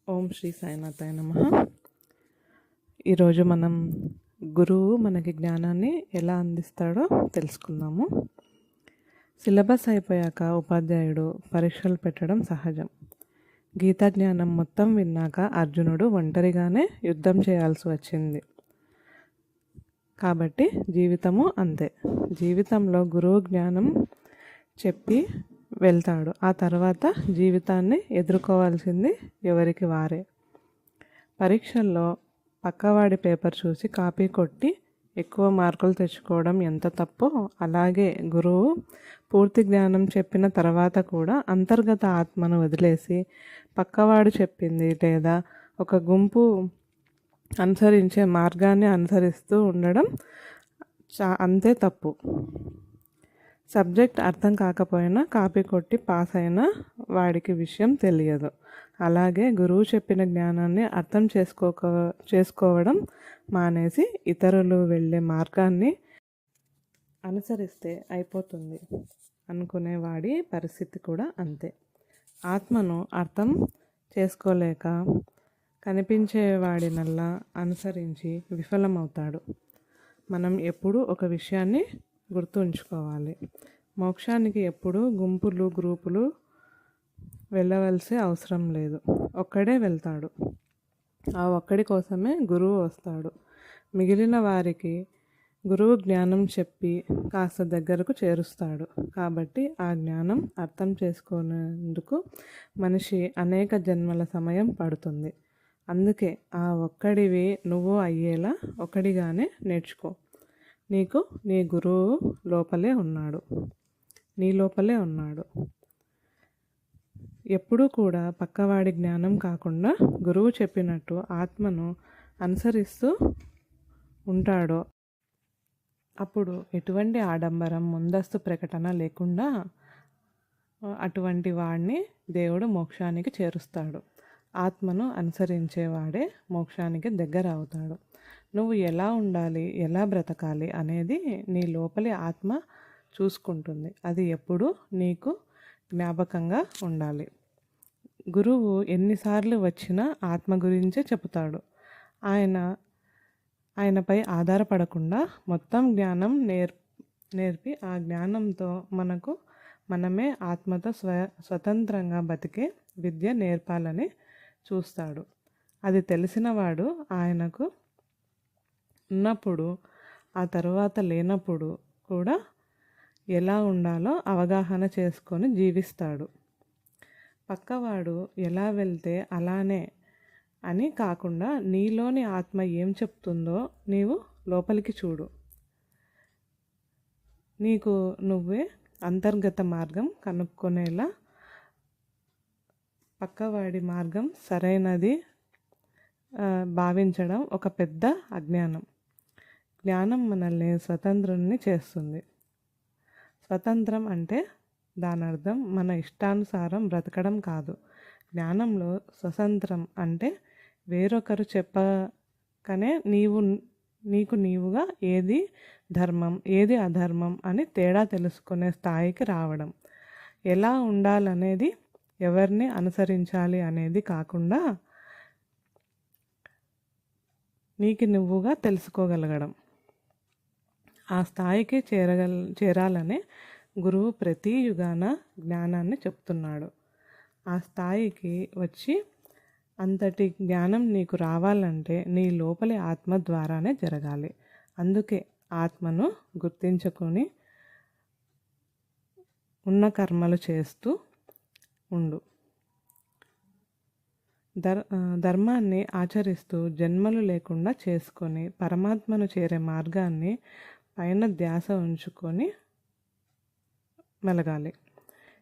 ఓం శ్రీ సాయినాథాయ నమః. ఈరోజు మనం గురువు మనకి జ్ఞానాన్ని ఎలా అందిస్తాడో తెలుసుకుందాము. సిలబస్ అయిపోయాక ఉపాధ్యాయుడు పరీక్షలు పెట్టడం సహజం. గీతా జ్ఞానం మొత్తం విన్నాక అర్జునుడు ఒంటరిగానే యుద్ధం చేయాల్సి వచ్చింది. కాబట్టి జీవితము అంతే. జీవితంలో గురువు జ్ఞానం చెప్పి వెళ్తాడు. ఆ తర్వాత జీవితాన్ని ఎదుర్కోవాల్సింది ఎవరికి వారే. పరీక్షల్లో పక్కవాడి పేపర్ చూసి కాపీ కొట్టి ఎక్కువ మార్కులు తెచ్చుకోవడం ఎంత తప్పో, అలాగే గురువు పూర్తి జ్ఞానం చెప్పిన తర్వాత కూడా అంతర్గత ఆత్మను వదిలేసి పక్కవాడు చెప్పింది లేదా ఒక గుంపు అనుసరించే మార్గాన్ని అనుసరిస్తూ ఉండడం అంతే తప్పు. సబ్జెక్ట్ అర్థం కాకపోయినా కాపీ కొట్టి పాస్ అయినా వాడికి విషయం తెలియదు. అలాగే గురువు చెప్పిన జ్ఞానాన్ని అర్థం చేసుకోవడం మానేసి ఇతరులు వెళ్ళే మార్గాన్ని అనుసరిస్తే అయిపోతుంది అనుకునేవాడి పరిస్థితి కూడా అంతే. ఆత్మను అర్థం చేసుకోలేక కనిపించేవాడినల్లా అనుసరించి విఫలమవుతాడు. మనం ఎప్పుడూ ఒక విషయాన్ని గుర్తుంచుకోవాలి. మోక్షానికి ఎప్పుడూ గుంపులు గ్రూపులు వెళ్ళవలసి అవసరం లేదు. ఒక్కడే వెళ్తాడు. ఆ ఒక్కడి కోసమే గురువు వస్తాడు. మిగిలిన వారికి గురువు జ్ఞానం చెప్పి కాస్త దగ్గరకు చేరుస్తాడు. కాబట్టి ఆ జ్ఞానం అర్థం చేసుకునేందుకు మనిషి అనేక జన్మల సమయం పడుతుంది. అందుకే ఆ ఒక్కడివి నువ్వు అయ్యేలా ఒకడిగానే నేర్చుకో. నీకు నీ గురువు లోపలే ఉన్నాడు, నీ లోపలే ఉన్నాడు. ఎప్పుడూ కూడా పక్కవాడి జ్ఞానం కాకుండా గురువు చెప్పినట్టు ఆత్మను అనుసరిస్తూ ఉంటాడో అప్పుడు ఎటువంటి ఆడంబరం, ముందస్తు ప్రకటన లేకుండా అటువంటి వాడిని దేవుడు మోక్షానికి చేరుస్తాడు. ఆత్మను అనుసరించేవాడే మోక్షానికి దగ్గర అవుతాడు. నువ్వు ఎలా ఉండాలి, ఎలా బ్రతకాలి అనేది నీ లోపలి ఆత్మ చూసుకుంటుంది. అది ఎప్పుడూ నీకు జ్ఞాపకంగా ఉండాలి. గురువు ఎన్నిసార్లు వచ్చినా ఆత్మ గురించే చెబుతాడు. ఆయనపై ఆధారపడకుండా మొత్తం జ్ఞానం నేర్పి ఆ జ్ఞానంతో మనమే ఆత్మతో స్వతంత్రంగా బతికే విద్య నేర్పాలని చూస్తాడు. అది తెలిసినవాడు ఆయనకు ఉన్నప్పుడు, ఆ తరువాత లేనప్పుడు కూడా ఎలా ఉండాలో అవగాహన చేసుకొని జీవిస్తాడు. పక్కవాడు ఎలా వెళ్తే అలానే అని కాకుండా నీలోని ఆత్మ ఏం చెప్తుందో నీవు లోపలికి చూడు. నీకు నువ్వే అంతర్గత మార్గం కనుక్కునేలా. పక్కవాడి మార్గం సరైనది భావించడం ఒక పెద్ద అజ్ఞానం. జ్ఞానం మనల్ని స్వతంత్రుని చేస్తుంది. స్వతంత్రం అంటే దాని అర్థం మన ఇష్టానుసారం బ్రతకడం కాదు. జ్ఞానంలో స్వతంత్రం అంటే వేరొకరు చెప్పకనే నీకు నీవుగా ఏది ధర్మం ఏది అధర్మం అని తేడా తెలుసుకునే స్థాయికి రావడం. ఎలా ఉండాలనేది, ఎవరిని అనుసరించాలి అనేది కాకుండా నీకు నువ్వుగా తెలుసుకోగలగడం. ఆ స్థాయికి చేరాలనే గురువు ప్రతి యుగాన జ్ఞానాన్ని చెప్తున్నాడు. ఆ స్థాయికి వచ్చి అంతటి జ్ఞానం నీకు రావాలంటే నీ లోపలి ఆత్మ ద్వారానే జరగాలి. అందుకే ఆత్మను గుర్తించుకొని ఉన్న కర్మలు చేస్తూ ఉండు. ధర్మాన్ని ఆచరిస్తూ జన్మలు లేకుండా చేసుకొని పరమాత్మను చేరే మార్గాన్ని పైన ధ్యాస ఉంచుకొని మెలగాలి.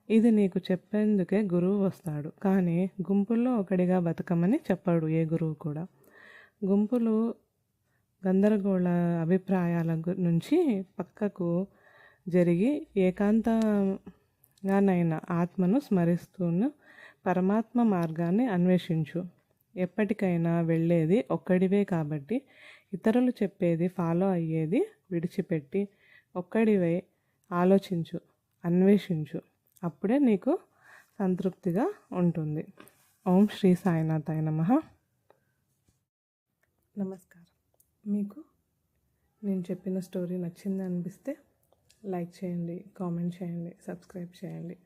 ఇది నీకు చెప్పేందుకే గురువు వస్తాడు. కానీ గుంపుల్లో ఒకడిగా బతకమని చెప్పాడు ఏ గురువు కూడా. గుంపులు గందరగోళ అభిప్రాయాల నుంచి పక్కకు జరిగి ఏకాంతంగానైనా ఆత్మను స్మరిస్తూను పరమాత్మ మార్గాన్ని అన్వేషించు. ఎప్పటికైనా వెళ్ళేది ఒక్కడివే కాబట్టి ఇతరులు చెప్పేది ఫాలో అయ్యేది విడిచిపెట్టి ఒక్కడివై ఆలోచించు, అన్వేషించు. అప్పుడే నీకు సంతృప్తిగా ఉంటుంది. ఓం శ్రీ సాయినాథాయ నమః. నమస్కారం. మీకు నేను చెప్పిన స్టోరీ నచ్చింది అనిపిస్తే లైక్ చేయండి, కామెంట్ చేయండి, సబ్స్క్రైబ్ చేయండి.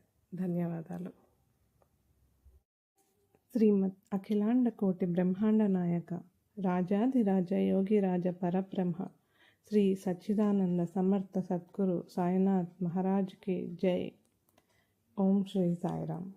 ధన్యవాదాలు. శ్రీమద్ అఖిలాండ కోటి బ్రహ్మాండ నాయక రాజాధిరాజ యోగిరాజ పరబ్రహ్మ శ్రీ సచ్చిదానంద సమర్థ సద్గురు సాయినాథ్ మహారాజ్కి జై. ఓం శ్రీ సాయిరామ్.